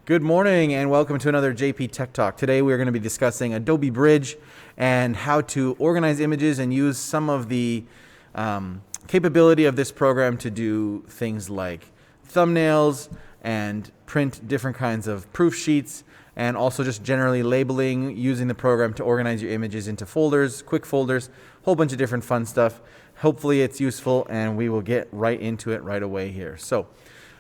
Good morning and welcome to another JP Tech Talk. Today we're going to be discussing Adobe Bridge and how to organize images and use some of the capability of this program to do things like thumbnails and print different kinds of proof sheets, and also just generally labeling, using the program to organize your images into folders, quick folders, a whole bunch of different fun stuff. Hopefully it's useful and we will get right into it right away here. So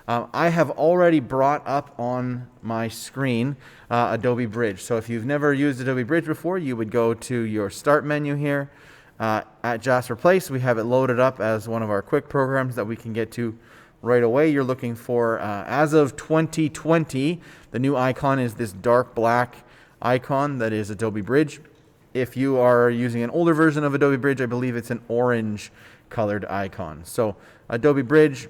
I have already brought up on my screen Adobe Bridge. So if you've never used Adobe Bridge before, you would go to your Start menu here at Jasper Place. We have it loaded up as one of our quick programs that we can get to right away. You're looking for, as of 2020, the new icon is this dark black icon that is Adobe Bridge. If you are using an older version of Adobe Bridge, I believe it's an orange colored icon. So Adobe Bridge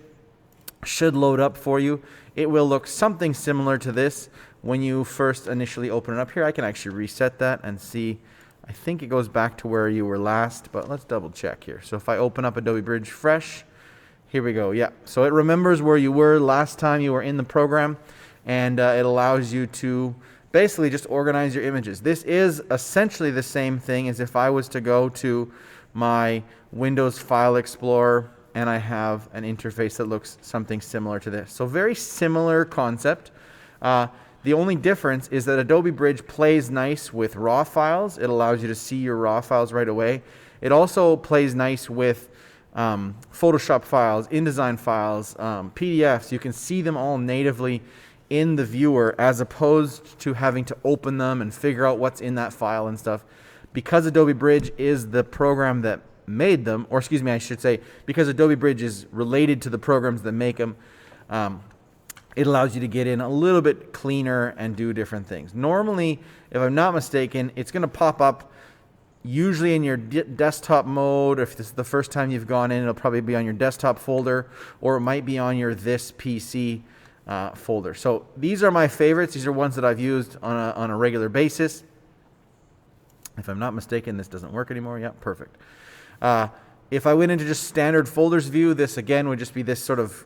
should load up for you. It will look something similar to this when you first initially open it up here. I can actually reset that and see. I think it goes back to where you were last, but let's double check here. So if I open up Adobe Bridge fresh, here we go. Yeah, so it remembers where you were last time you were in the program, and it allows you to basically just organize your images. This is essentially the same thing as if I was to go to my Windows File Explorer and I have an interface that looks something similar to this. So very similar concept. The only difference is that Adobe Bridge plays nice with raw files. It allows you to see your raw files right away. It also plays nice with Photoshop files, InDesign files, PDFs. You can see them all natively in the viewer as opposed to having to open them and figure out what's in that file and stuff. Because Adobe Bridge is the program that made them, or excuse me, I should say, because Adobe Bridge is related to the programs that make them, it allows you to get in a little bit cleaner and do different things. Normally, if I'm not mistaken, it's going to pop up usually in your desktop mode. If this is the first time you've gone in, it'll probably be on your desktop folder, or it might be on your This PC folder. So these are my favorites. These are ones that I've used on a regular basis. If I'm not mistaken, this doesn't work anymore. Yeah, perfect. If I went into just standard folders view, this again would just be this sort of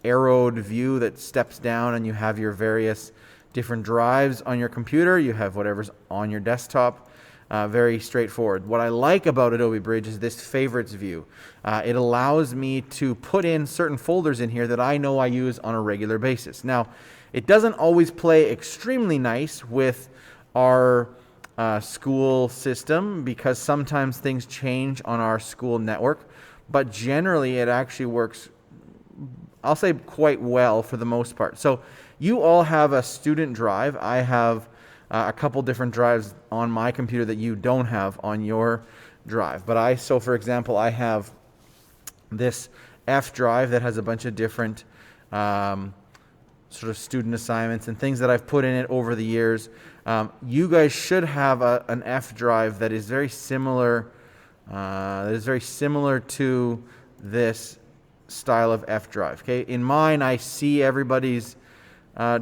arrowed view that steps down, and you have your various different drives on your computer. You have whatever's on your desktop. Very straightforward. What I like about Adobe Bridge is this favorites view. It allows me to put in certain folders in here that I know I use on a regular basis. Now, it doesn't always play extremely nice with our school system because sometimes things change on our school network, but generally it actually works, I'll say, quite well for the most part. So you all have a student drive. I have a couple different drives on my computer that you don't have on your drive. But so for example, I have this F drive that has a bunch of different sort of student assignments and things that I've put in it over the years. You guys should have an F drive that is very similar. To this style of F drive. Okay, in mine, I see everybody's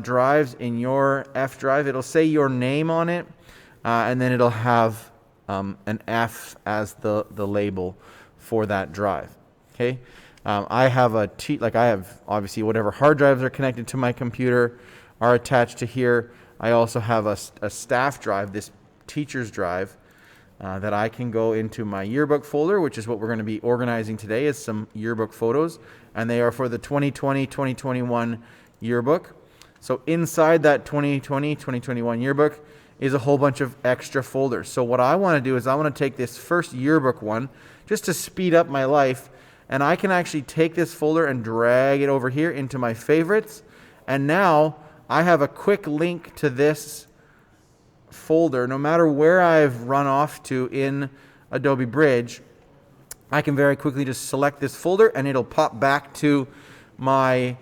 drives. In your F drive, it'll say your name on it, and then it'll have an F as the label for that drive. Okay. I have I have obviously whatever hard drives are connected to my computer are attached to here. I also have a staff drive, this teacher's drive, that I can go into my yearbook folder, which is what we're going to be organizing today, is some yearbook photos, and they are for the 2020-2021 yearbook. So inside that 2020-2021 yearbook is a whole bunch of extra folders. So what I want to do is I want to take this first yearbook one just to speed up my life. And I can actually take this folder and drag it over here into my favorites. And now I have a quick link to this folder. No matter where I've run off to in Adobe Bridge, I can very quickly just select this folder and it'll pop back to my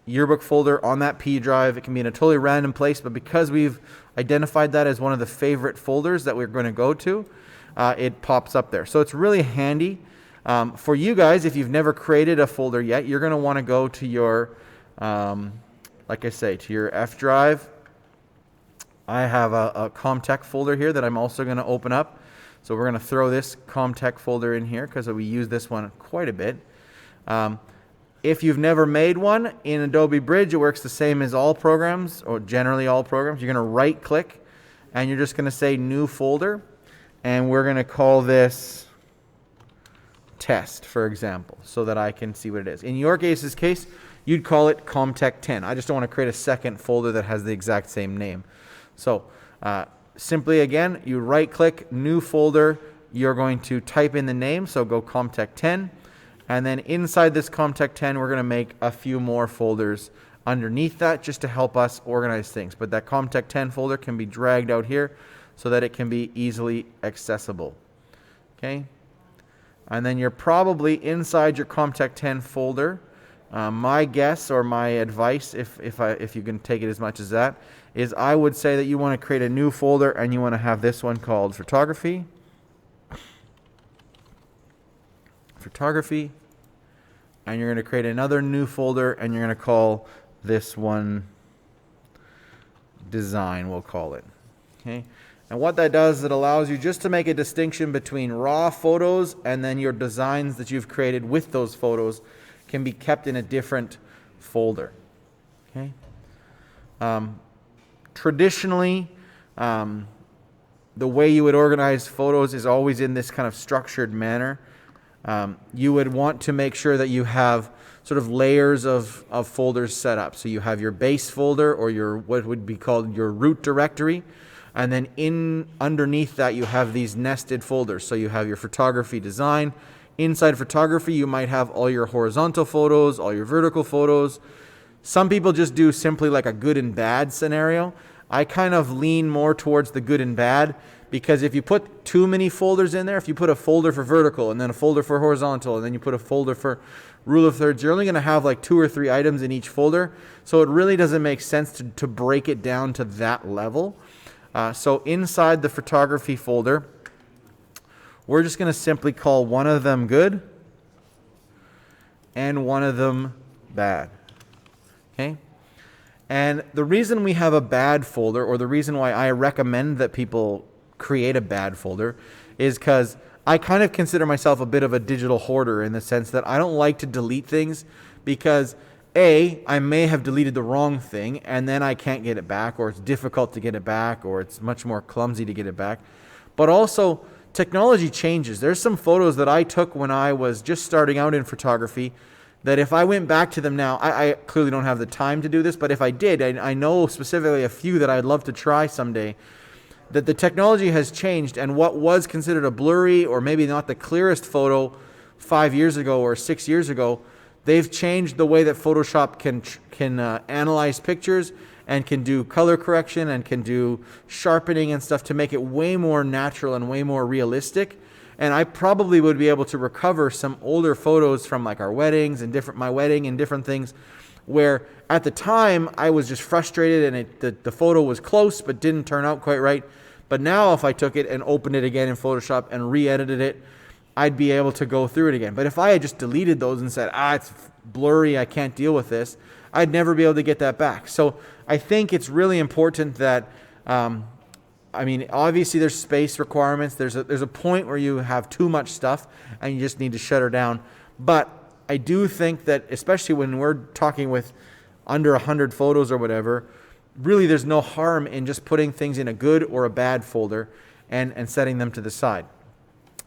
yearbook folder on that P drive. It can be in a totally random place, but because we've identified that as one of the favorite folders that we're going to go to, it pops up there. So it's really handy. For you guys, if you've never created a folder yet, you're going to want to go to your, like I say, to your F drive. I have a ComTech folder here that I'm also going to open up. So we're going to throw this ComTech folder in here because we use this one quite a bit. If you've never made one in Adobe Bridge, it works the same as all programs, or generally all programs. You're going to right click and you're just going to say new folder, and we're going to call this test, for example, so that I can see what it is. In your case, you'd call it Comtech 10. I just don't want to create a second folder that has the exact same name. So simply again, you right click, new folder, you're going to type in the name, so go Comtech 10, and then inside this Comtech 10 we're going to make a few more folders underneath that just to help us organize things. But that Comtech 10 folder can be dragged out here so that it can be easily accessible. Okay? And then you're probably inside your Comtech 10 folder. My guess or my advice, if you can take it as much as that, is I would say that you want to create a new folder and you want to have this one called photography. Photography. And you're going to create another new folder and you're going to call this one design, we'll call it. Okay. And what that does is it allows you just to make a distinction between raw photos and then your designs that you've created with those photos can be kept in a different folder. Okay. Traditionally, the way you would organize photos is always in this kind of structured manner. You would want to make sure that you have sort of layers of folders set up. So you have your base folder, or your what would be called your root directory. And then underneath that you have these nested folders. So you have your photography design. Inside photography you might have all your horizontal photos, all your vertical photos. Some people just do simply like a good and bad scenario. I kind of lean more towards the good and bad, because if you put too many folders in there, if you put a folder for vertical and then a folder for horizontal and then you put a folder for rule of thirds, you're only going to have like 2 or 3 items in each folder. So it really doesn't make sense to break it down to that level. So inside the photography folder, we're just going to simply call one of them good and one of them bad. Okay? And the reason we have a bad folder, or the reason why I recommend that people create a bad folder, is because I kind of consider myself a bit of a digital hoarder, in the sense that I don't like to delete things, because A, I may have deleted the wrong thing and then I can't get it back, or it's difficult to get it back, or it's much more clumsy to get it back. But also, technology changes. There's some photos that I took when I was just starting out in photography that if I went back to them now, I clearly don't have the time to do this, but if I did, I know specifically a few that I'd love to try someday, that the technology has changed, and what was considered a blurry or maybe not the clearest photo 5 years ago or 6 years ago, they've changed the way that Photoshop can analyze pictures and can do color correction and can do sharpening and stuff to make it way more natural and way more realistic. And I probably would be able to recover some older photos from like our weddings and my wedding and different things, where at the time I was just frustrated and the photo was close but didn't turn out quite right. But now if I took it and opened it again in Photoshop and re-edited it, I'd be able to go through it again. But if I had just deleted those and said, it's blurry, I can't deal with this, I'd never be able to get that back. So I think it's really important that, obviously there's space requirements. There's a point where you have too much stuff and you just need to shut her down. But I do think that, especially when we're talking with under 100 photos or whatever, really there's no harm in just putting things in a good or a bad folder and setting them to the side.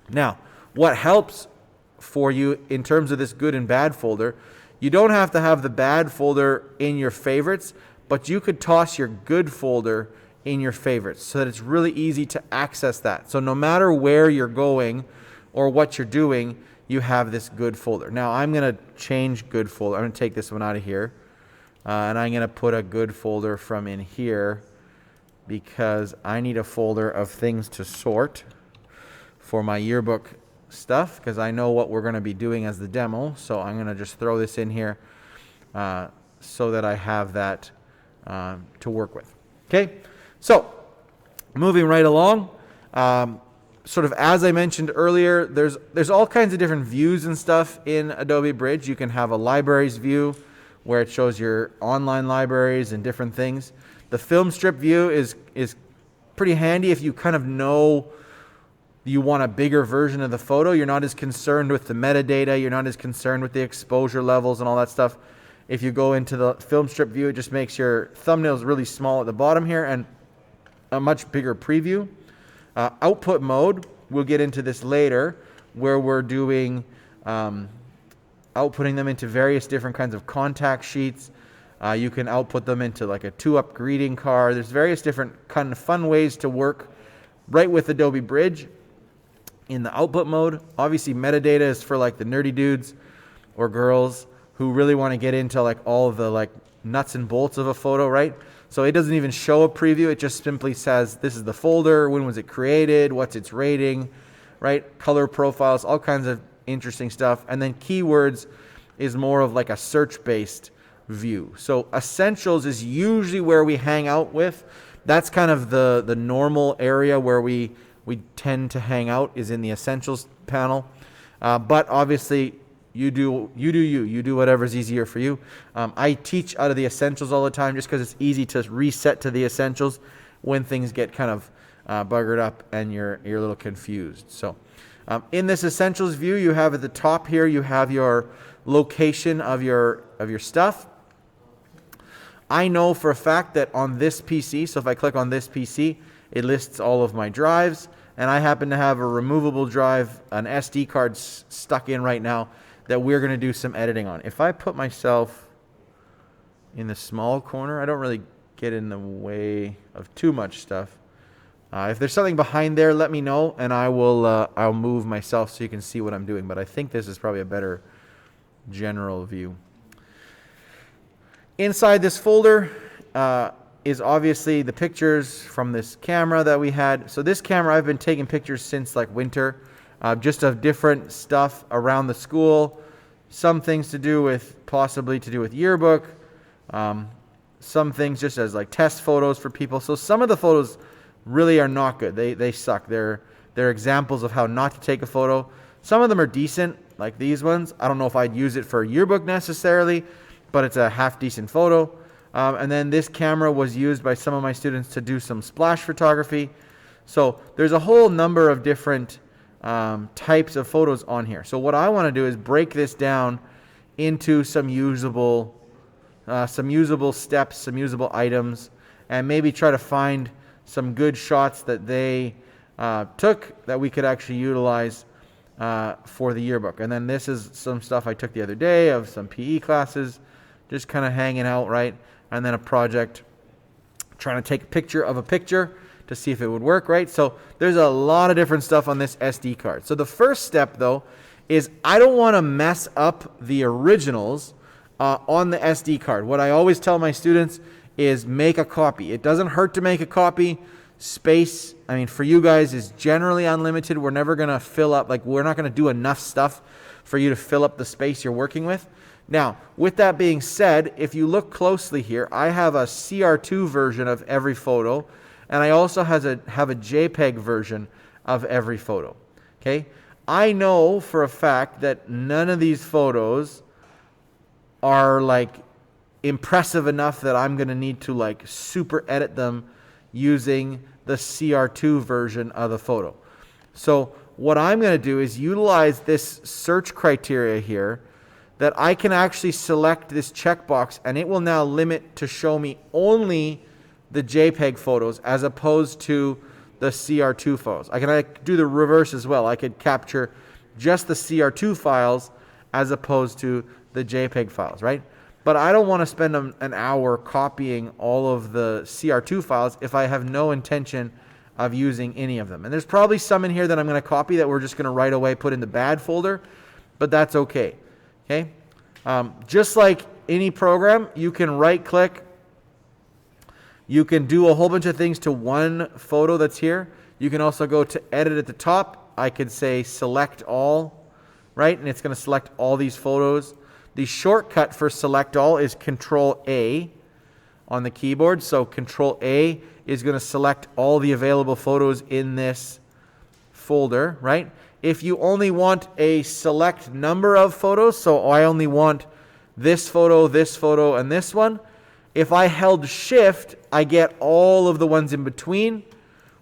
Now, what helps for you in terms of this good and bad folder, you don't have to have the bad folder in your favorites, but you could toss your good folder in your favorites so that it's really easy to access that. So no matter where you're going or what you're doing, you have this good folder. Now I'm going to change good folder. I'm going to take this one out of here. And I'm going to put a good folder from in here, because I need a folder of things to sort for my yearbook stuff, because I know what we're going to be doing as the demo. So I'm going to just throw this in here so that I have that to work with. Okay, so moving right along, sort of as I mentioned earlier, there's all kinds of different views and stuff in Adobe Bridge. You can have a libraries view where it shows your online libraries and different things. The film strip view is pretty handy if you kind of know you want a bigger version of the photo. You're not as concerned with the metadata. You're not as concerned with the exposure levels and all that stuff. If you go into the film strip view, it just makes your thumbnails really small at the bottom here and a much bigger preview. Output mode, we'll get into this later, where we're doing outputting them into various different kinds of contact sheets. You can output them into like a 2-up greeting card. There's various different kind of fun ways to work right with Adobe Bridge in the output mode. Obviously, metadata is for like the nerdy dudes or girls who really want to get into like all of the like nuts and bolts of a photo, right? So it doesn't even show a preview. It just simply says, this is the folder, when was it created, what's its rating, right? Color profiles, all kinds of interesting stuff. And then keywords is more of like a search-based view. So essentials is usually where we hang out with. That's kind of the normal area where we tend to hang out, is in the essentials panel. But obviously, you do whatever's easier for you. I teach out of the essentials all the time just because it's easy to reset to the essentials when things get kind of buggered up and you're a little confused. So in this essentials view, you have at the top here, you have your location of your stuff. I know for a fact that on this PC, so if I click on this PC, it lists all of my drives, and I happen to have a removable drive, an SD card stuck in right now that we're going to do some editing on. If I put myself in the small corner, I don't really get in the way of too much stuff. If there's something behind there, let me know, and I'll move myself so you can see what I'm doing. But I think this is probably a better general view. Inside this folder is obviously the pictures from this camera that we had. So this camera, I've been taking pictures since like winter, just of different stuff around the school. Some things to do with, possibly to do with yearbook. Some things just as like test photos for people. So some of the photos really are not good. They suck. They're examples of how not to take a photo. Some of them are decent, like these ones. I don't know if I'd use it for a yearbook necessarily, but it's a half decent photo. And then this camera was used by some of my students to do some splash photography. So there's a whole number of different types of photos on here. So what I want to do is break this down into some usable steps, some usable items, and maybe try to find some good shots that they took that we could actually utilize for the yearbook. And then this is some stuff I took the other day of some PE classes, just kind of hanging out, right? And then a project trying to take a picture of a picture to see if it would work, right? So there's a lot of different stuff on this SD card. So the first step, though, is I don't want to mess up the originals on the SD card. What I always tell my students is make a copy. It doesn't hurt to make a copy. Space, I mean, for you guys is generally unlimited. We're never going to fill up, like we're not going to do enough stuff for you to fill up the space you're working with. Now, with that being said, if you look closely here, I have a CR2 version of every photo, and I also have a JPEG version of every photo. Okay? I know for a fact that none of these photos are like impressive enough that I'm going to need to like super edit them using the CR2 version of the photo. So what I'm going to do is utilize this search criteria here, that I can actually select this checkbox and it will now limit to show me only the JPEG photos as opposed to the CR2 photos. I can do the reverse as well. I could capture just the CR2 files as opposed to the JPEG files, right? But I don't want to spend an hour copying all of the CR2 files if I have no intention of using any of them. And there's probably some in here that I'm going to copy that we're just going to right away put in the bad folder, but that's okay. Okay? Just like any program, you can right click. You can do a whole bunch of things to one photo that's here. You can also go to edit at the top. I could say select all, right? And it's going to select all these photos. The shortcut for select all is Control A on the keyboard. So Control A is going to select all the available photos in this folder, right? If you only want a select number of photos, so I only want this photo, and this one, if I held Shift, I get all of the ones in between,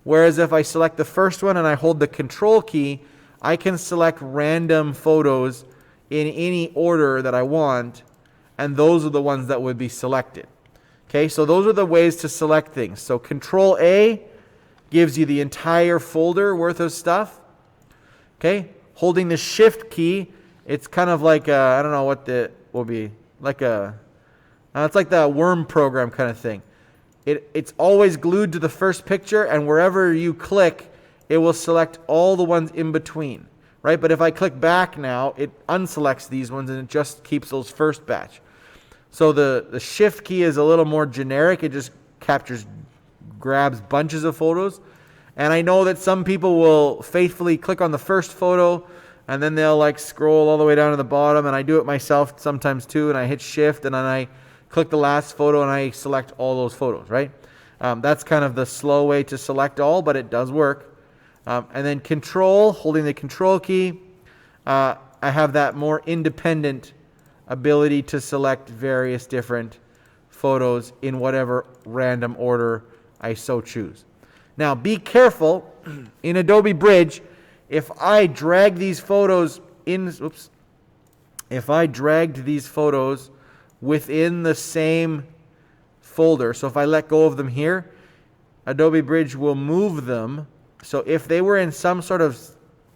Whereas if I select the first one and I hold the control key, I can select random photos in any order that I want, and those are the ones that would be selected. Okay, so those are the ways to select things. So Control A gives you the entire folder worth of stuff. Okay, holding the Shift key, it's kind of like I don't know what the will be like it's like the worm program kind of thing. It's always glued to the first picture, and wherever you click, it will select all the ones in between, right? But if I click back now, it unselects these ones and it just keeps those first batch. So the Shift key is a little more generic. It just grabs bunches of photos. And I know that some people will faithfully click on the first photo and then they'll like scroll all the way down to the bottom, and I do it myself sometimes too, and I hit Shift and then I click the last photo and I select all those photos, right? That's kind of the slow way to select all, but it does work. And then Control, holding the Control key, I have that more independent ability to select various different photos in whatever random order I so choose. Now be careful, in Adobe Bridge, if I drag these photos if I dragged these photos within the same folder, so if I let go of them here, Adobe Bridge will move them. So if they were in some sort of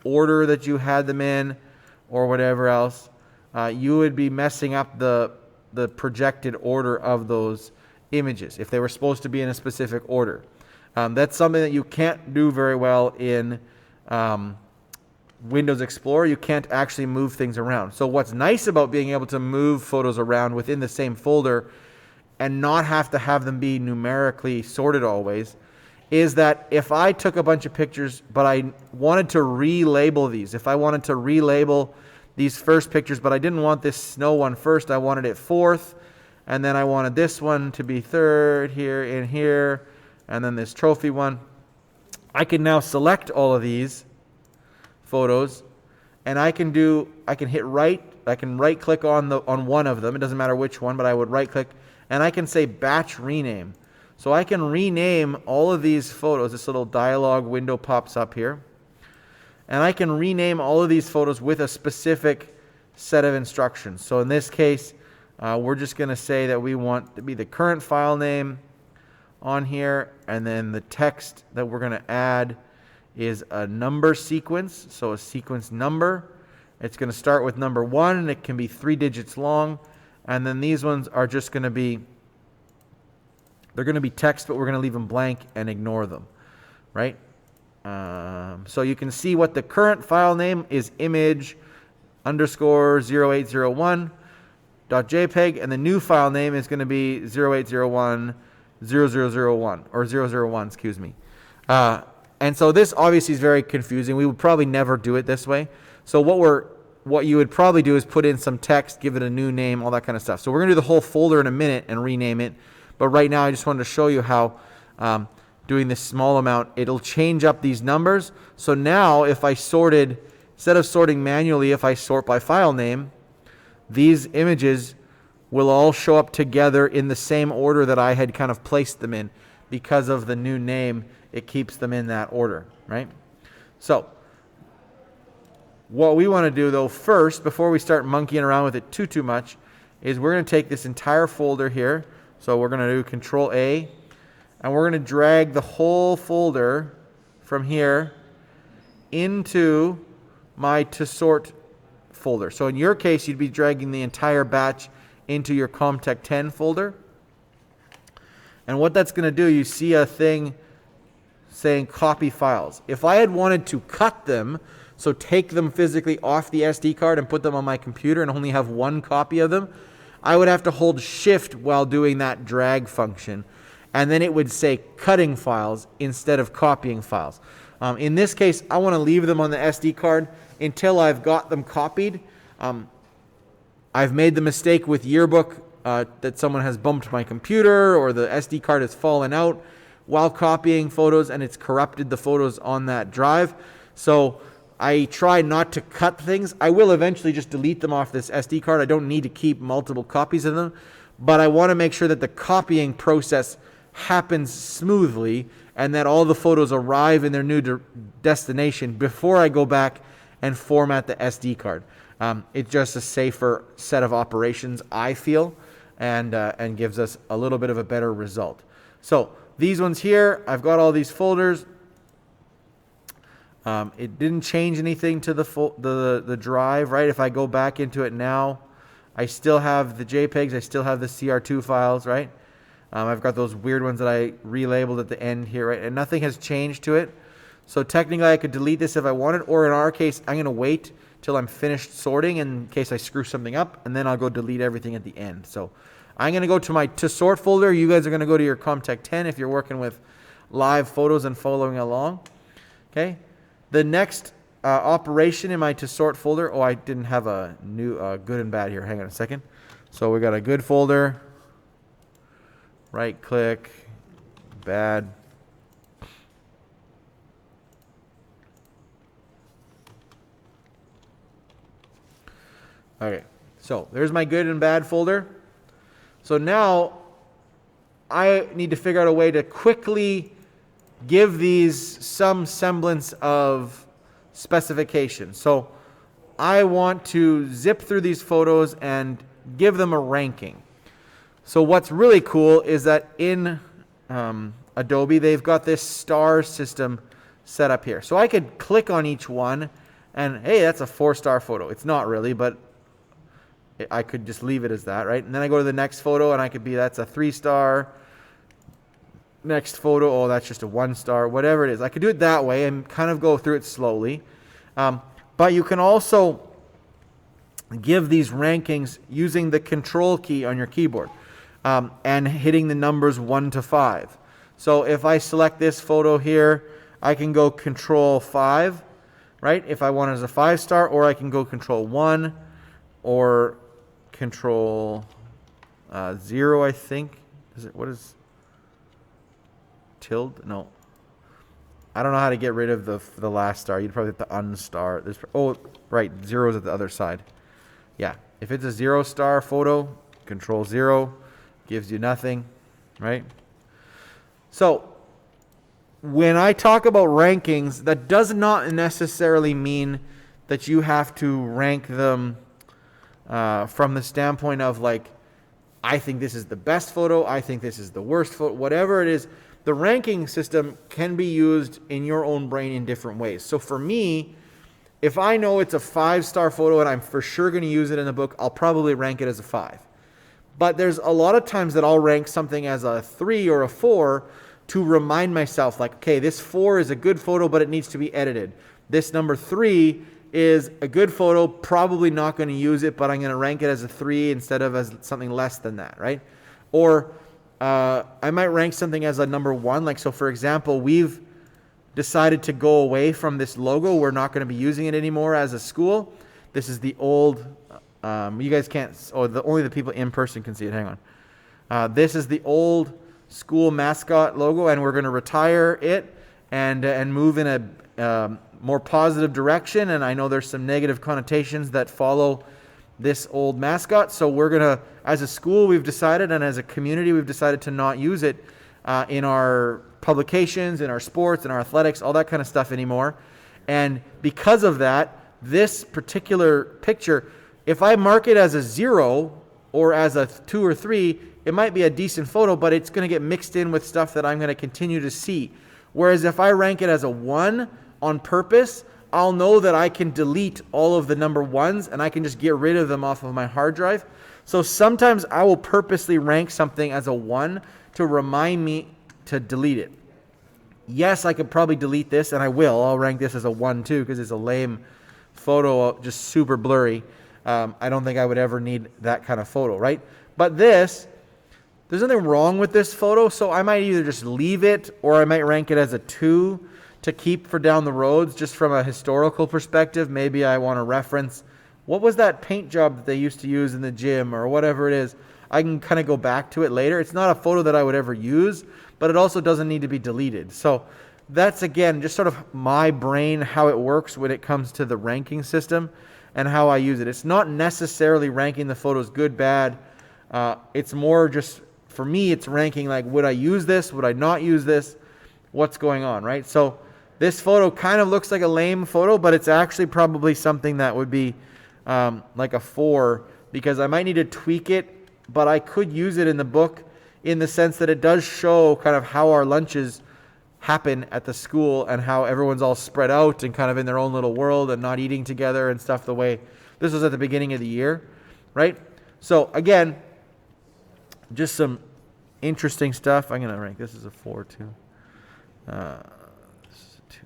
order that you had them in or whatever else, you would be messing up the projected order of those images if they were supposed to be in a specific order. That's something that you can't do very well in Windows Explorer. You can't actually move things around. So what's nice about being able to move photos around within the same folder and not have to have them be numerically sorted always is that if I took a bunch of pictures but I wanted to relabel these, if I wanted to relabel these first pictures but I didn't want this snow one first, I wanted it fourth, and then I wanted this one to be third here and here, and then this trophy one, I can now select all of these photos, and I can hit right, I can right click on one of them, it doesn't matter which one, but I would right click, and I can say batch rename. So I can rename all of these photos. This little dialog window pops up here, and I can rename all of these photos with a specific set of instructions. So in this case, we're just going to say that we want to be the current file name on here, and then the text that we're going to add is a number sequence, so a sequence number. It's going to start with number 1, and it can be 3 digits long, and then these ones are just going to be, they're going to be text, but we're going to leave them blank and ignore them, right? So you can see what the current file name is, image underscore 0801.jpg, and the new file name is going to be 0801.0001 or 001, excuse me. And so this obviously is very confusing. We would probably never do it this way. So what you would probably do is put in some text, give it a new name, all that kind of stuff. So we're going to do the whole folder in a minute and rename it. But right now I just wanted to show you how doing this small amount, it'll change up these numbers. So now if I sorted, instead of sorting manually, if I sort by file name, these images will all show up together in the same order that I had kind of placed them in. Because of the new name, it keeps them in that order, right? So what we want to do though first, before we start monkeying around with it too much, is we're going to take this entire folder here. So we're going to do Control A, and we're going to drag the whole folder from here into my to sort folder. So in your case, you'd be dragging the entire batch into your Comtech 10 folder. And what that's going to do, you see a thing saying copy files. If I had wanted to cut them, so take them physically off the SD card and put them on my computer and only have one copy of them, I would have to hold Shift while doing that drag function. And then it would say cutting files instead of copying files. In this case, I want to leave them on the SD card until I've got them copied. I've made the mistake with Yearbook that someone has bumped my computer, or the SD card has fallen out while copying photos and it's corrupted the photos on that drive. So I try not to cut things. I will eventually just delete them off this SD card. I don't need to keep multiple copies of them, but I want to make sure that the copying process happens smoothly and that all the photos arrive in their new destination before I go back and format the SD card. It's just a safer set of operations, I feel, and gives us a little bit of a better result. So these ones here, I've got all these folders. It didn't change anything to the drive, right? If I go back into it now, I still have the JPEGs, I still have the CR2 files, right? I've got those weird ones that I relabeled at the end here, right? And nothing has changed to it. So technically I could delete this if I wanted, or in our case, I'm going to wait till I'm finished sorting in case I screw something up, and then I'll go delete everything at the end. So I'm going to go to my to sort folder. You guys are going to go to your Comtech 10 if you're working with live photos and following along. Okay. The next operation in my to sort folder, oh, I didn't have a new good and bad here. Hang on a second. So we got a good folder, right click, bad. Okay, so there's my good and bad folder. So now I need to figure out a way to quickly give these some semblance of specification. So I want to zip through these photos and give them a ranking. So what's really cool is that in Adobe, they've got this star system set up here. So I could click on each one and, hey, that's a 4-star photo. It's not really, but I could just leave it as that, right? And then I go to the next photo and I could be, that's a 3-star. Next photo, oh, that's just a 1-star, whatever it is. I could do it that way and kind of go through it slowly. But you can also give these rankings using the control key on your keyboard and hitting the numbers 1 to 5. So if I select this photo here, I can go control 5, right? If I want it as a 5-star, or I can go control 1 or control 0, I think. What is tilde? No. I don't know how to get rid of the last star. You'd probably hit the unstar. Oh, right. 0 is at the other side. Yeah. If it's a 0-star photo, control 0 gives you nothing, right? So when I talk about rankings, that does not necessarily mean that you have to rank them from the standpoint of like, I think this is the best photo, I think this is the worst photo, whatever it is. The ranking system can be used in your own brain in different ways. So for me, if I know it's a 5-star photo and I'm for sure going to use it in the book, I'll probably rank it as a 5. But there's a lot of times that I'll rank something as a 3 or a 4 to remind myself, like, okay, this 4 is a good photo, but it needs to be edited. This number 3 is a good photo, probably not going to use it, but I'm going to rank it as a 3 instead of as something less than that, right? Or I might rank something as a number 1. Like, so for example, we've decided to go away from this logo. We're not going to be using it anymore as a school. This is the old, you guys can't, only the people in person can see it. Hang on. This is the old school mascot logo, and we're going to retire it and move in a more positive direction. And I know there's some negative connotations that follow this old mascot. So we're going to, as a school, we've decided, and as a community, we've decided to not use it in our publications, in our sports, in our athletics, all that kind of stuff anymore. And because of that, this particular picture, if I mark it as a 0 or as a 2 or 3, it might be a decent photo, but it's going to get mixed in with stuff that I'm going to continue to see. Whereas if I rank it as a 1 on purpose, I'll know that I can delete all of the number 1s and I can just get rid of them off of my hard drive. So sometimes I will purposely rank something as a 1 to remind me to delete it. Yes, I could probably delete this, and I will. I'll rank this as a 1 too because it's a lame photo, just super blurry. I don't think I would ever need that kind of photo, right? But there's nothing wrong with this photo, so I might either just leave it or I might rank it as a 2 to keep for down the roads, just from a historical perspective. Maybe I want to reference, what was that paint job that they used to use in the gym or whatever it is. I can kind of go back to it later. It's not a photo that I would ever use, but it also doesn't need to be deleted. So that's, again, just sort of my brain, how it works when it comes to the ranking system and how I use it. It's not necessarily ranking the photos good, bad. It's more just for me, it's ranking like, would I use this? Would I not use this? What's going on, right? So this photo kind of looks like a lame photo, but it's actually probably something that would be like a 4, because I might need to tweak it, but I could use it in the book in the sense that it does show kind of how our lunches happen at the school and how everyone's all spread out and kind of in their own little world and not eating together and stuff, the way this was at the beginning of the year, right? So again, just some interesting stuff. I'm going to rank this as a 4 too. This is a 2.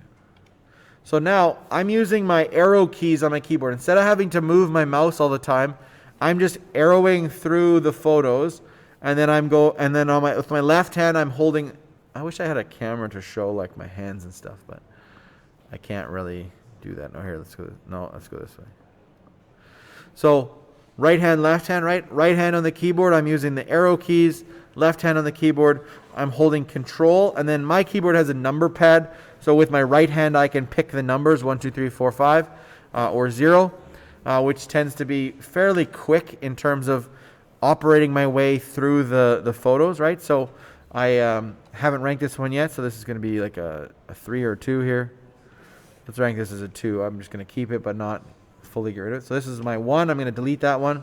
So now I'm using my arrow keys on my keyboard. Instead of having to move my mouse all the time, I'm just arrowing through the photos, and then with my left hand I'm holding. I wish I had a camera to show like my hands and stuff, but I can't really do that. No, here, let's go this way. So right hand, left hand, right hand on the keyboard, I'm using the arrow keys. Left hand on the keyboard, I'm holding control, and then my keyboard has a number pad. So with my right hand, I can pick the numbers 1, 2, 3, 4, 5, or 0, which tends to be fairly quick in terms of operating my way through the photos, right? So I haven't ranked this one yet, so this is going to be like a 3 or a 2 here. Let's rank this as a 2. I'm just going to keep it, but not fully get rid of it. So this is my 1. I'm going to delete that one.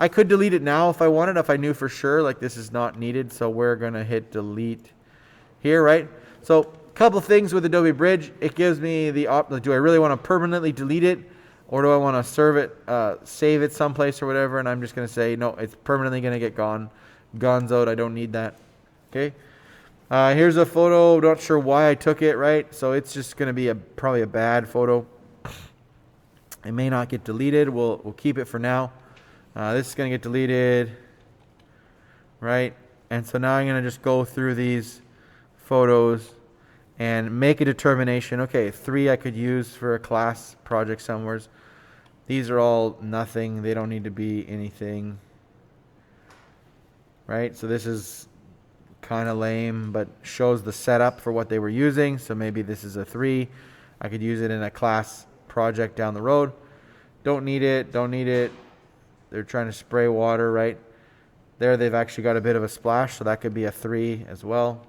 I could delete it now if I wanted, if I knew for sure like this is not needed. So we're going to hit delete here, right? So a couple things with Adobe Bridge. It gives me the option, do I really want to permanently delete it, or do I want to save it someplace or whatever? And I'm just going to say, no, it's permanently going to get gonzoed. I don't need that. Okay. Here's a photo. Not sure why I took it, right? So it's just going to be probably a bad photo. It may not get deleted. We'll keep it for now. This is going to get deleted, right? And so now I'm going to just go through these photos and make a determination. Okay, 3 I could use for a class project somewhere. These are all nothing. They don't need to be anything, right? So this is kind of lame, but shows the setup for what they were using. So maybe this is a 3. I could use it in a class project down the road. Don't need it. They're trying to spray water, right? There they've actually got a bit of a splash, so that could be a 3 as well.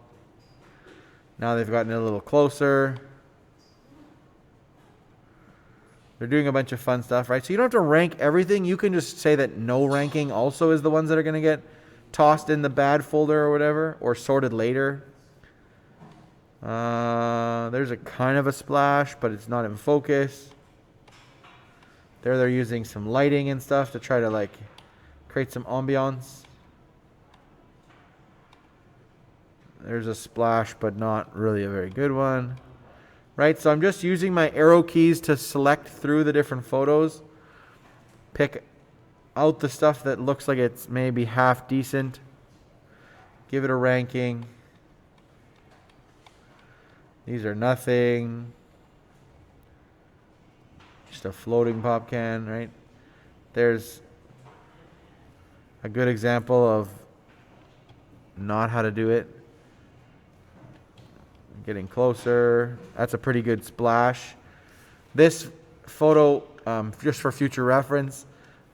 Now they've gotten a little closer. They're doing a bunch of fun stuff, right? So you don't have to rank everything. You can just say that no ranking also is the ones that are going to get tossed in the bad folder or whatever, or sorted later. There's a kind of a splash, but it's not in focus. There they're using some lighting and stuff to try to like create some ambiance. There's a splash, but not really a very good one. Right, so I'm just using my arrow keys to select through the different photos. Pick out the stuff that looks like it's maybe half decent. Give it a ranking. These are nothing. Just a floating pop can, right? There's a good example of not how to do it. Getting closer. That's a pretty good splash. This photo, just for future reference,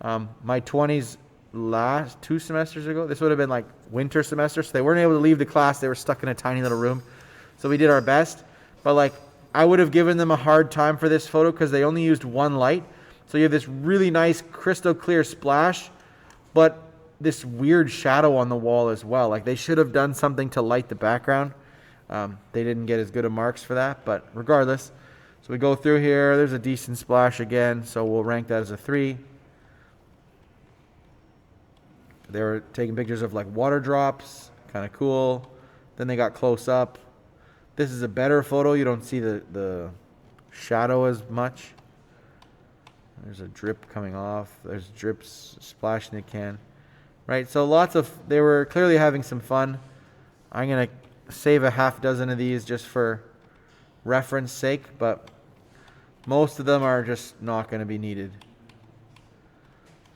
my 20s last 2 semesters ago, this would have been like winter semester, so they weren't able to leave the class. They were stuck in a tiny little room. So we did our best. But like, I would have given them a hard time for this photo because they only used one light. So you have this really nice crystal clear splash, but this weird shadow on the wall as well. Like they should have done something to light the background. They didn't get as good of marks for that, but regardless. So we go through here. There's a decent splash again, so we'll rank that as a 3. They were taking pictures of like water drops. Kind of cool. Then they got close up. This is a better photo. You don't see the shadow as much. There's a drip coming off. There's drips splashing the can. Right, so they were clearly having some fun. I'm going to save a half dozen of these just for reference sake, but most of them are just not going to be needed.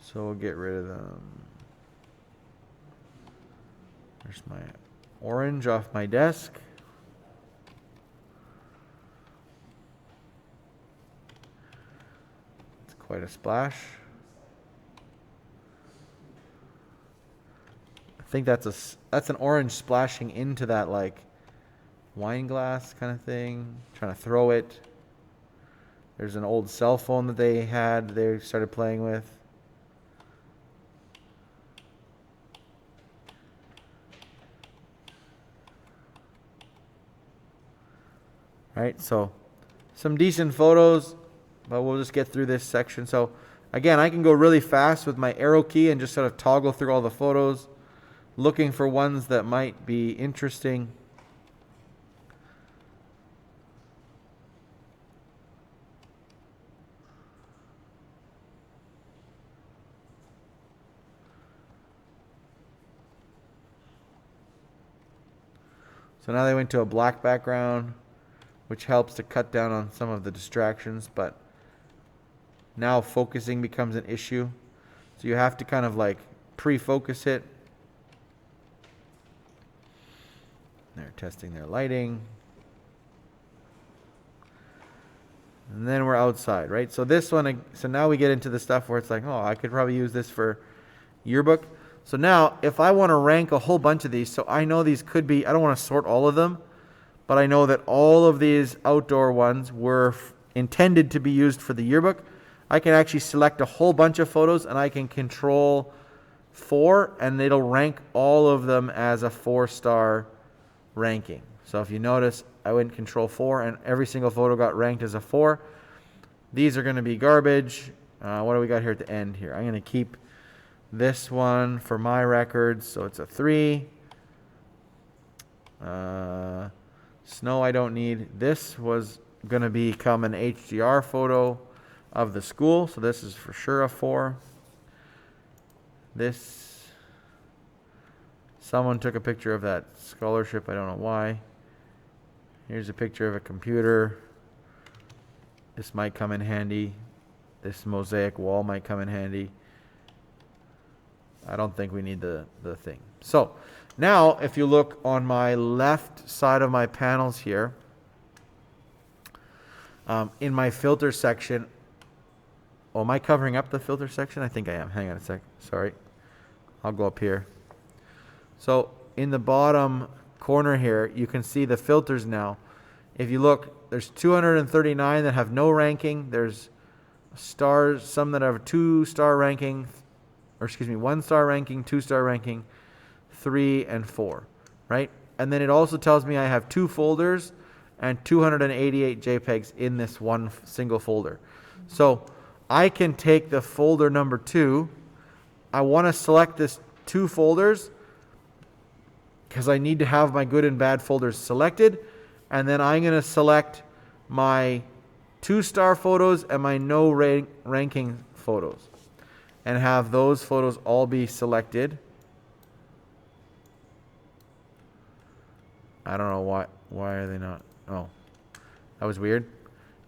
So we'll get rid of them. There's my orange off my desk. It's quite a splash. think that's an orange splashing into that like wine glass kind of thing, trying to throw it. There's an old cell phone that they started playing with. Right, so some decent photos, but we'll just get through this section. So again, I can go really fast with my arrow key and just sort of toggle through all the photos, looking for ones that might be interesting. So now they went to a black background, which helps to cut down on some of the distractions, but now focusing becomes an issue. So you have to kind of like pre-focus it. They're testing their lighting. And then we're outside, right? So this one, so now we get into the stuff where it's like, oh, I could probably use this for yearbook. So now if I want to rank a whole bunch of these, so I know these could be, I don't want to sort all of them, but I know that all of these outdoor ones were intended to be used for the yearbook. I can actually select a whole bunch of photos and I can control 4 and it'll rank all of them as a 4-star ranking. So if you notice, I went control 4 and every single photo got ranked as a 4. These are going to be garbage. What do we got here at the end here? I'm going to keep this one for my records, so it's a 3. Snow I don't need. This was going to become an HDR photo of the school, so this is for sure a 4. This, someone took a picture of that scholarship, I don't know why. Here's a picture of a computer. This might come in handy. This mosaic wall might come in handy. I don't think we need the thing. So now if you look on my left side of my panels here, in my filter section, oh, am I covering up the filter section? I think I am. Hang on a sec. Sorry. I'll go up here. So in the bottom corner here, you can see the filters now. If you look, there's 239 that have no ranking. There's stars, some that have a 2-star ranking, or excuse me, 1-star ranking, 2-star ranking, 3 and 4, right? And then it also tells me I have 2 folders and 288 JPEGs in this one single folder. So I can take the folder number 2. I want to select this 2 folders because I need to have my good and bad folders selected. And then I'm going to select my 2-star photos and my no ranking photos and have those photos all be selected. I don't know why are they not? Oh, that was weird.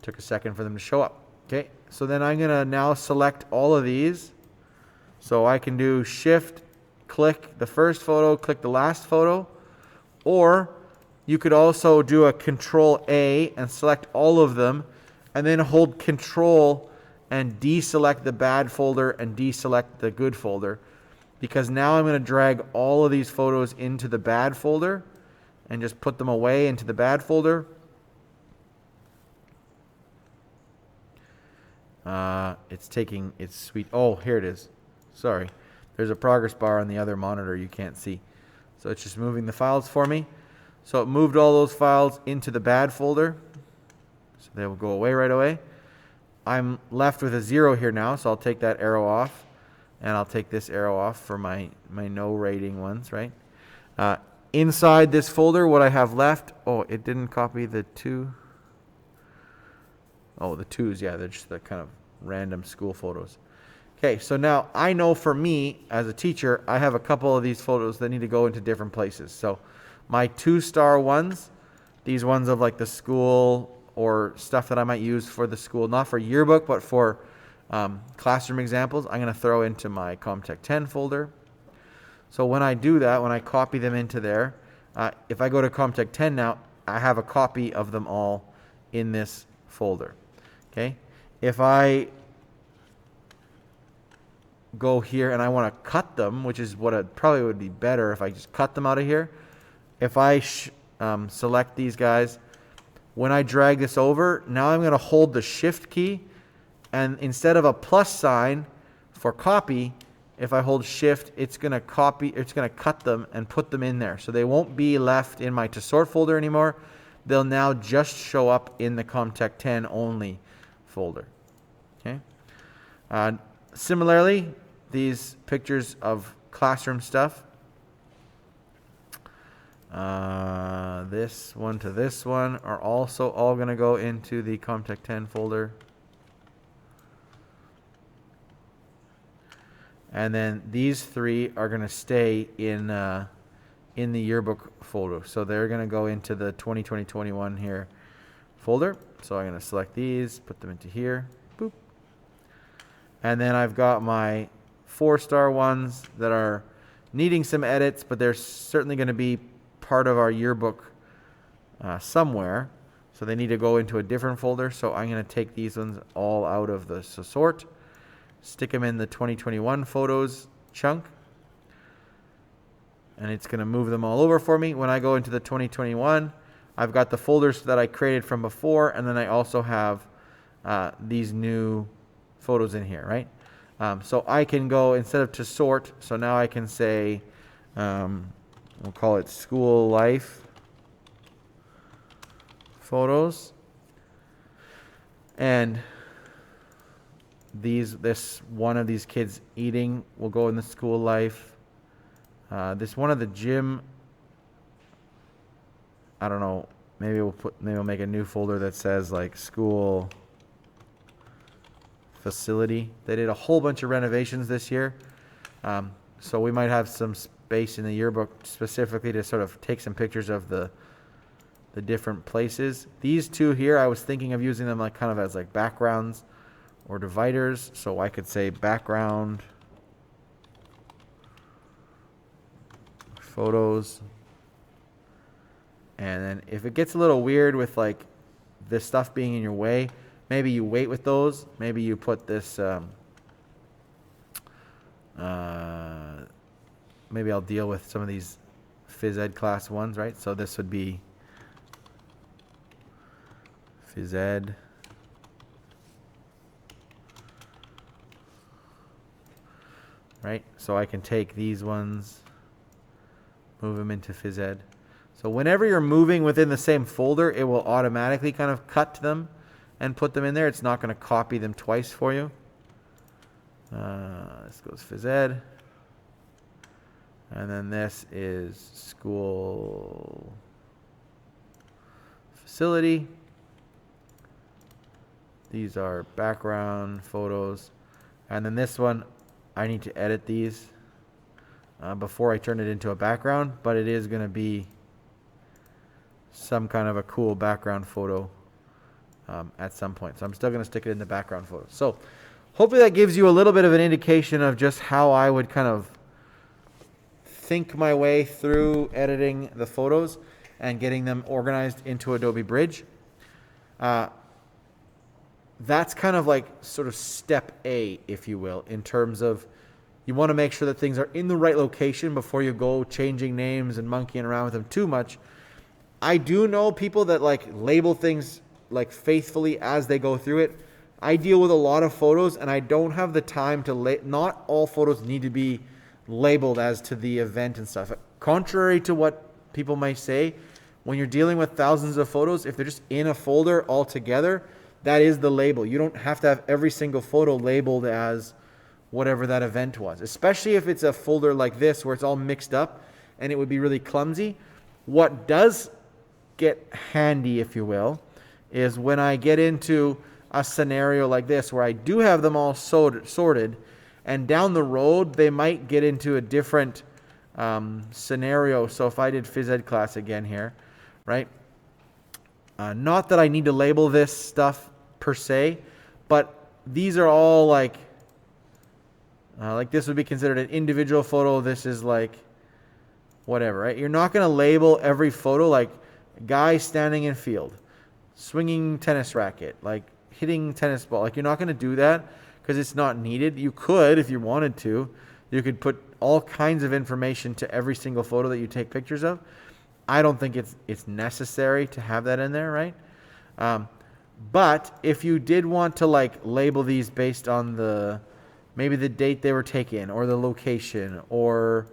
Took a second for them to show up. Okay, so then I'm going to now select all of these. So I can do shift, click the first photo, click the last photo, or you could also do a control A and select all of them and then hold control and deselect the bad folder and deselect the good folder, because now I'm going to drag all of these photos into the bad folder and just put them away into the bad folder. It's taking its sweet. Oh, here it is. Sorry. There's a progress bar on the other monitor you can't see. So it's just moving the files for me. So it moved all those files into the bad folder. So they will go away right away. I'm left with a 0 here now, so I'll take that arrow off. And I'll take this arrow off for my no rating ones, right? Inside this folder, what I have left, oh, it didn't copy the 2. Oh, the 2s, yeah, they're just the kind of random school photos. Okay, so now I know for me, as a teacher, I have a couple of these photos that need to go into different places. So my 2-star ones, these ones of like the school or stuff that I might use for the school, not for yearbook, but for classroom examples, I'm going to throw into my Comtech 10 folder. So when I do that, when I copy them into there, if I go to Comtech 10 now, I have a copy of them all in this folder. Okay, if I go here and I want to cut them, which is what it probably would be better if I just cut them out of here. If I select these guys, when I drag this over, now I'm going to hold the shift key, and instead of a plus sign for copy, if I hold shift, it's going to cut them and put them in there. So they won't be left in my to sort folder anymore. They'll now just show up in the Comtech 10 only folder. Okay. Similarly, these pictures of classroom stuff, this one to this one, are also all going to go into the Comtech 10 folder. And then these three are going to stay in the yearbook folder. So they're going to go into the 2020-21 here folder. So I'm going to select these, put them into here. Boop. And then I've got my 4-star ones that are needing some edits, but they're certainly going to be part of our yearbook somewhere. So they need to go into a different folder. So I'm going to take these ones all out of the sort, stick them in the 2021 photos chunk, and it's going to move them all over for me. When I go into the 2021, I've got the folders that I created from before, and then I also have these new photos in here, right? So I can go, instead of to sort, so now I can say, we'll call it school life photos, and this one of these kids eating will go in the school life. This one of the gym, I don't know, maybe we'll make a new folder that says like school facility. They did a whole bunch of renovations this year, so we might have some space in the yearbook specifically to sort of take some pictures of the different places. These two here, I was thinking of using them like kind of as like backgrounds or dividers, so I could say background photos. And then if it gets a little weird with like this stuff being in your way, maybe you wait with those. Maybe you put this maybe I'll deal with some of these phys ed class ones, right? So this would be phys ed. Right? So I can take these ones, move them into phys ed. So whenever you're moving within the same folder, it will automatically kind of cut them and put them in there. It's not going to copy them twice for you. This goes phys ed. And then this is school facility. These are background photos. And then this one, I need to edit these before I turn it into a background, but it is going to be some kind of a cool background photo at some point. So I'm still going to stick it in the background photo. So hopefully that gives you a little bit of an indication of just how I would kind of think my way through editing the photos and getting them organized into Adobe Bridge. That's kind of like sort of step A, if you will, in terms of you want to make sure that things are in the right location before you go changing names and monkeying around with them too much. I do know people that like label things like faithfully as they go through it. I deal with a lot of photos and I don't have the time to not all photos need to be labeled as to the event and stuff. Contrary to what people might say, when you're dealing with thousands of photos, if they're just in a folder all together, that is the label. You don't have to have every single photo labeled as whatever that event was, especially if it's a folder like this where it's all mixed up and it would be really clumsy. What does get handy, if you will, is when I get into a scenario like this where I do have them all sorted, and down the road they might get into a different scenario. So if I did phys ed class again here, right? Not that I need to label this stuff per se, but these are all like this would be considered an individual photo. This is like whatever, right? You're not going to label every photo like guy standing in field, swinging tennis racket, like hitting tennis ball. Like you're not going to do that because it's not needed. You could, if you wanted to, you could put all kinds of information to every single photo that you take pictures of. I don't think it's necessary to have that in there, right? But if you did want to like label these based on maybe the date they were taken or the location or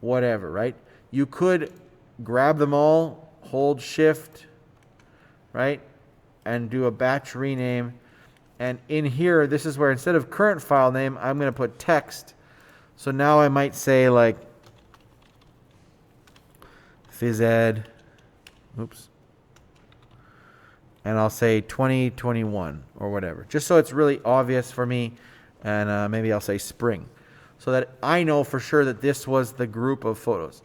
whatever, right? You could grab them all, hold shift, right? And do a batch rename. And in here, this is where instead of current file name, I'm going to put text. So now I might say like physed, oops. And I'll say 2021 or whatever, just so it's really obvious for me. And maybe I'll say spring, so that I know for sure that this was the group of photos.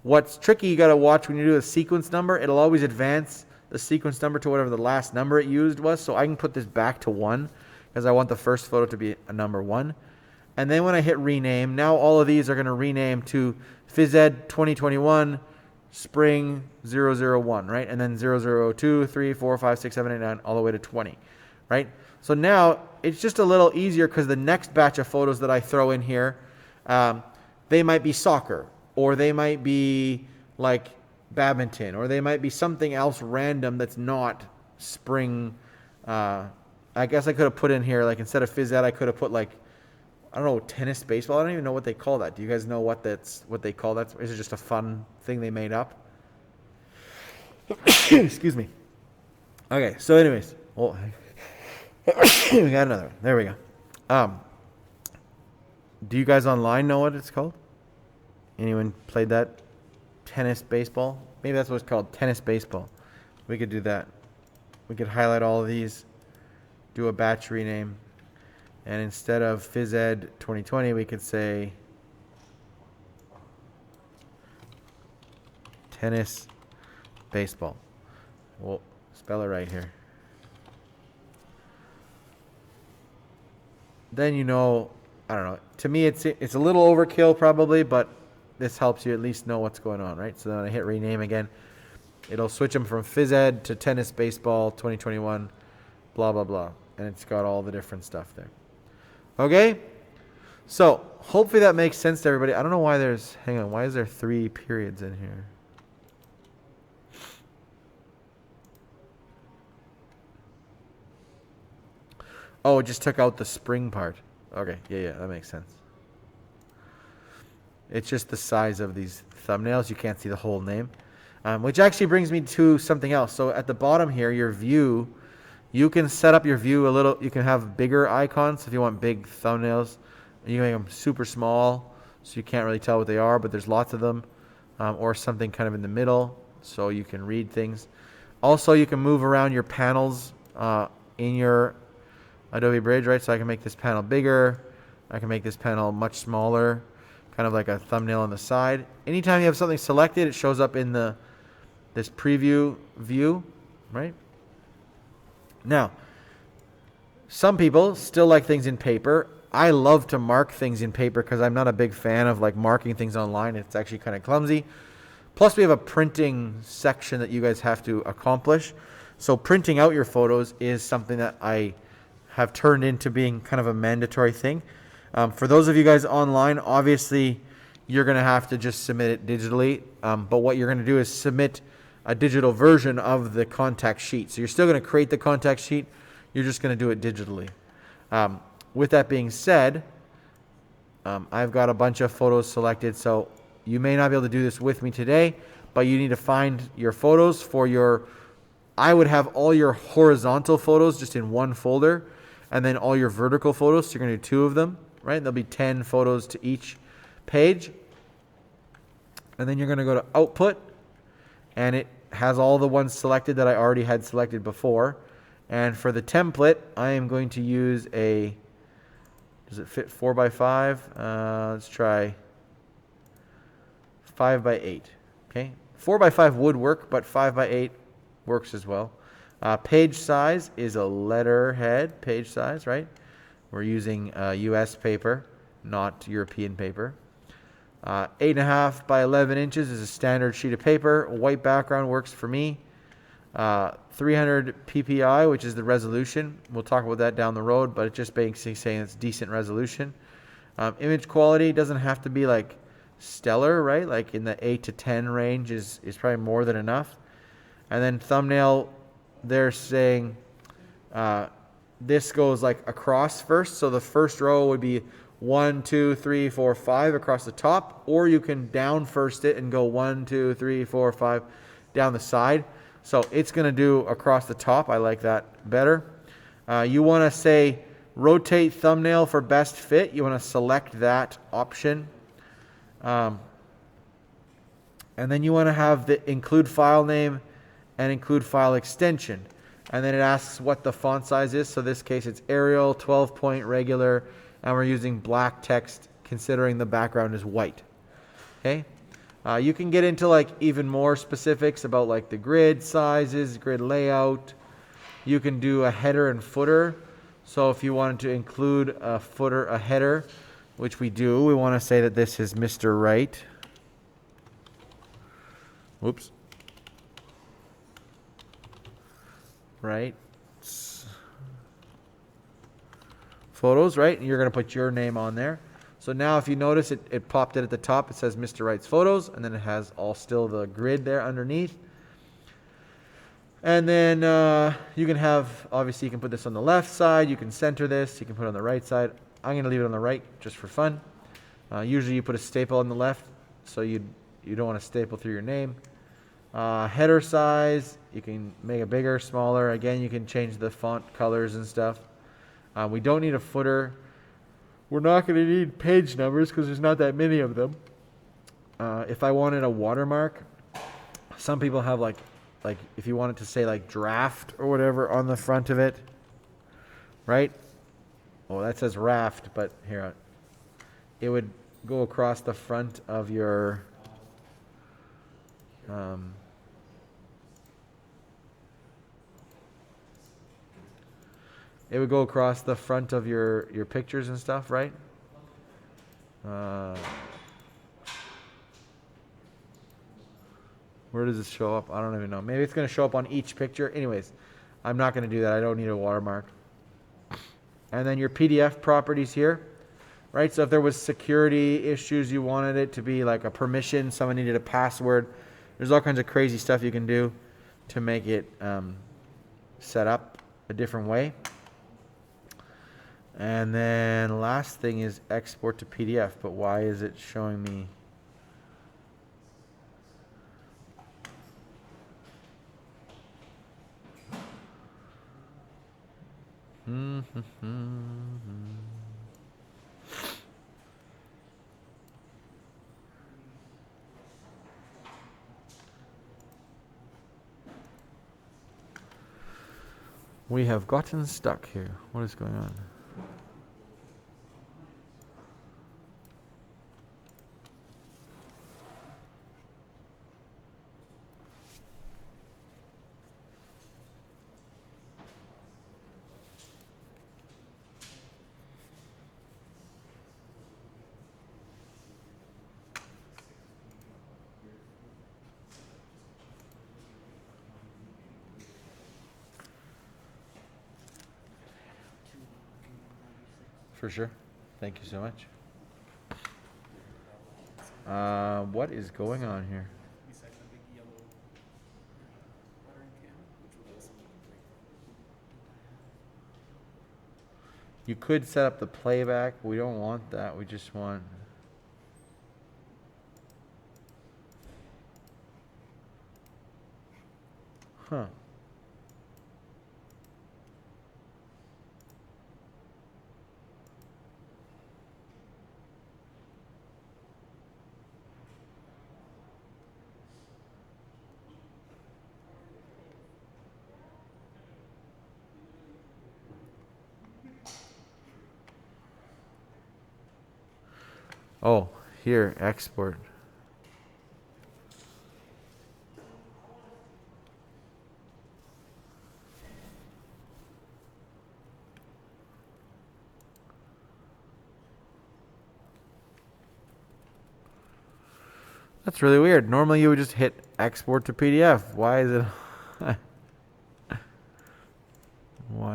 What's tricky, you got to watch when you do a sequence number. It'll always advance the sequence number to whatever the last number it used was. So I can put this back to 1 because I want the first photo to be a number 1. And then when I hit rename, now all of these are going to rename to physed 2021 spring 001, right? And then 002, 3, 4, 5, 6, 7, 8, 9, all the way to 20, right? So now it's just a little easier because the next batch of photos that I throw in here, they might be soccer, or they might be like badminton, or they might be something else random that's not spring. I guess I could have put in here, like instead of phys ed, I could have put like, I don't know, tennis, baseball. I don't even know what they call that. Do you guys know what they call that? Is it just a fun thing they made up? Excuse me. Okay, so anyways, we got another one. There we go. Do you guys online know what it's called? Anyone played that? Tennis, baseball? Maybe that's what it's called, tennis, baseball. We could do that. We could highlight all of these, do a batch rename, and instead of physed 2020, we could say tennis, baseball. We'll spell it right here. Then you know, I don't know. To me, it's a little overkill probably, but this helps you at least know what's going on, right? So then I hit rename again. It'll switch them from phys ed to tennis, baseball, 2021, blah, blah, blah. And it's got all the different stuff there. Okay? So hopefully that makes sense to everybody. I don't know why why is there 3 periods in here? Oh, it just took out the spring part. Okay, yeah, that makes sense. It's just the size of these thumbnails. You can't see the whole name. Which actually brings me to something else. So at the bottom here, your view, you can set up your view a little. You can have bigger icons if you want big thumbnails. You can make them super small so you can't really tell what they are, but there's lots of them. Or something kind of in the middle so you can read things. Also, you can move around your panels in your Adobe Bridge, right? So I can make this panel bigger. I can make this panel much smaller, kind of like a thumbnail on the side. Anytime you have something selected, it shows up in this preview view, right? Now, some people still like things in paper. I love to mark things in paper because I'm not a big fan of like marking things online. It's actually kind of clumsy. Plus, we have a printing section that you guys have to accomplish. So printing out your photos is something that I have turned into being kind of a mandatory thing. For those of you guys online, obviously, you're going to have to just submit it digitally. But what you're going to do is submit a digital version of the contact sheet. So you're still going to create the contact sheet. You're just going to do it digitally. With that being said, I've got a bunch of photos selected. So you may not be able to do this with me today, but you need to find your photos for I would have all your horizontal photos just in one folder, and then all your vertical photos. So you're going to do 2 of them, right? There'll be 10 photos to each page. And then you're going to go to output, and it has all the ones selected that I already had selected before. And for the template, I am going to use does it fit 4x5? Let's try 5x8. Okay, 4x5 would work, but 5x8 works as well. Page size is a letterhead page size, right? We're using US paper, not European paper. 8.5 by 11 inches is a standard sheet of paper. White background works for me. 300 ppi, which is the resolution. We'll talk about that down the road, but it's just basically saying it's decent resolution. Image quality doesn't have to be like stellar, right? Like in the 8 to 10 range is probably more than enough. And then thumbnail, they're saying this goes like across first. So the first row would be 1, 2, 3, 4, 5 across the top, or you can down first it and go 1, 2, 3, 4, 5 down the side. So it's going to do across the top. I like that better. You want to say rotate thumbnail for best fit. You want to select that option. And then you want to have the include file name and include file extension. And then it asks what the font size is. So in this case, it's Arial, 12-point regular, and we're using black text considering the background is white. Okay. You can get into like even more specifics about like the grid sizes, grid layout. You can do a header and footer. So if you wanted to include a footer, a header, which we do, we want to say that this is Mr. Wright. Whoops. Right. Photos, right? And you're going to put your name on there. So now if you notice, it popped it at the top. It says Mr. Wright's Photos, and then it has all still the grid there underneath. And then you can have, obviously you can put this on the left side. You can center this. You can put it on the right side. I'm going to leave it on the right just for fun. Usually you put a staple on the left, so you don't want to staple through your name. Header size, you can make it bigger, smaller. Again, you can change the font colors and stuff. We don't need a footer. We're not going to need page numbers because there's not that many of them. If I wanted a watermark, some people have like if you wanted to say like draft or whatever on the front of it, right? Oh, that says raft, but here, it would go across the front of your it would go across the front of your pictures and stuff, right? Where does it show up? I don't even know. Maybe it's going to show up on each picture. Anyways, I'm not going to do that. I don't need a watermark. And then your PDF properties here, right? So if there was security issues, you wanted it to be like a permission, someone needed a password. There's all kinds of crazy stuff you can do to make it set up a different way. And then last thing is export to PDF, but why is it showing me? We have gotten stuck here. What is going on? For sure. Thank you so much. What is going on here? You could set up the playback. We don't want that. We just want... Huh. Oh, here, export. That's really weird. Normally you would just hit export to PDF. Why is it?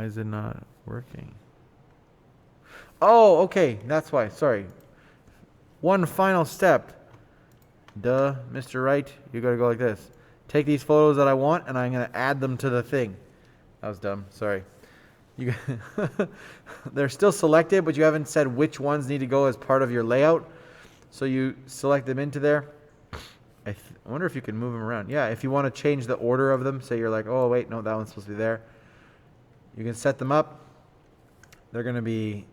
Why is it not working? Oh, okay. That's why. Sorry. One final step. Duh, Mr. Wright. You got to go like this. Take these photos that I want, and I'm going to add them to the thing. That was dumb. Sorry. You they're still selected, but you haven't said which ones need to go as part of your layout. So you select them into there. I wonder if you can move them around. Yeah, if you want to change the order of them, say you're like, oh, wait, no, that one's supposed to be there. You can set them up. They're going to be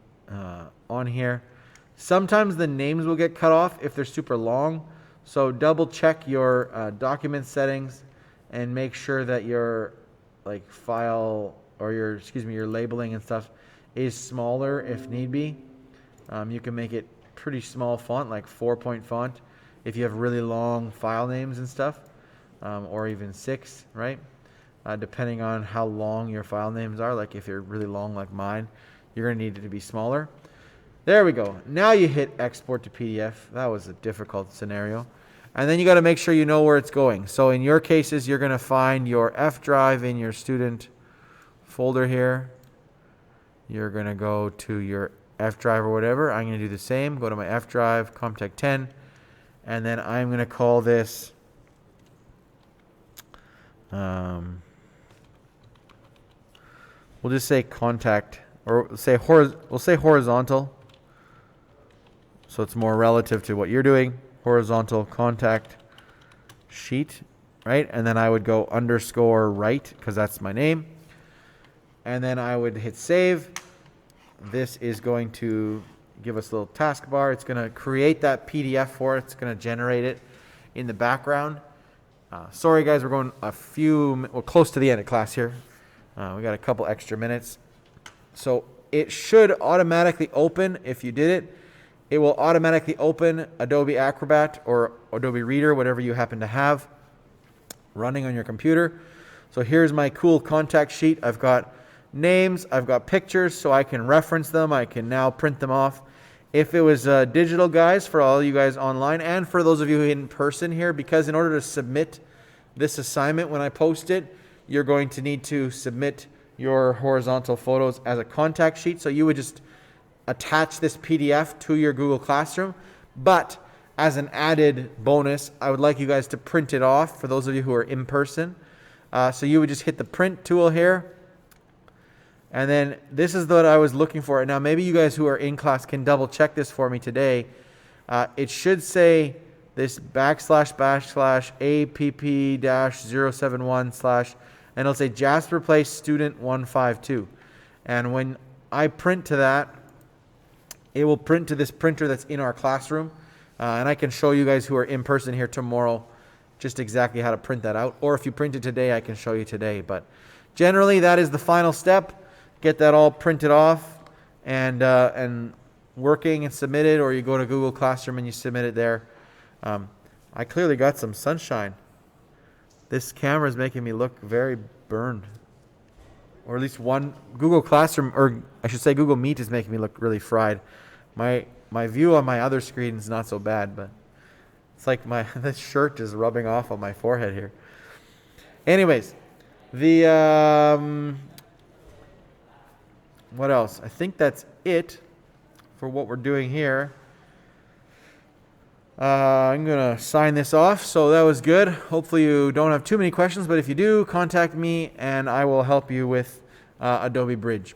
on here. Sometimes the names will get cut off if they're super long. So double check your document settings and make sure that your file or your labeling and stuff is smaller if need be. You can make it pretty small font, like 4-point font, if you have really long file names and stuff, or even 6, right? Depending on how long your file names are. Like if you're really long like mine, you're going to need it to be smaller. There we go. Now you hit export to PDF. That was a difficult scenario. And then you got to make sure you know where it's going. So in your cases, you're going to find your F drive in your student folder here. You're going to go to your F drive or whatever. I'm going to do the same. Go to my F drive, Comtech 10. And then I'm going to call this we'll just say contact, or we'll say horizontal, so it's more relative to what you're doing. Horizontal contact sheet, right? And then I would go _right because that's my name. And then I would hit save. This is going to give us a little taskbar. It's going to create that PDF for it. It's going to generate it in the background. Sorry guys, we're going close to the end of class here. We got a couple extra minutes. So it should automatically open if you did it. It will automatically open Adobe Acrobat or Adobe Reader, whatever you happen to have running on your computer. So here's my cool contact sheet. I've got names, I've got pictures, so I can reference them. I can now print them off. If it was digital, guys, for all you guys online and for those of you in person here, because in order to submit this assignment when I post it, you're going to need to submit your horizontal photos as a contact sheet. So you would just attach this PDF to your Google Classroom. But as an added bonus, I would like you guys to print it off for those of you who are in person. So you would just hit the print tool here. And then this is what I was looking for. Now, maybe you guys who are in class can double check this for me today. It should say this // app-071/ and it'll say Jasper Place Student 152. And when I print to that, it will print to this printer that's in our classroom. And I can show you guys who are in person here tomorrow just exactly how to print that out. Or if you print it today, I can show you today. But generally, that is the final step. Get that all printed off and working and submitted, or you go to Google Classroom and you submit it there. I clearly got some sunshine. This camera is making me look very burned. Or at least one Google Classroom, or I should say Google Meet, is making me look really fried. My view on my other screen is not so bad, but it's like this shirt is rubbing off on my forehead here. Anyways, what else? I think that's it for what we're doing here. I'm going to sign this off. So that was good. Hopefully you don't have too many questions, but if you do, contact me and I will help you with Adobe Bridge.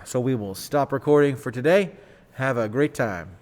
So we will stop recording for today. Have a great time.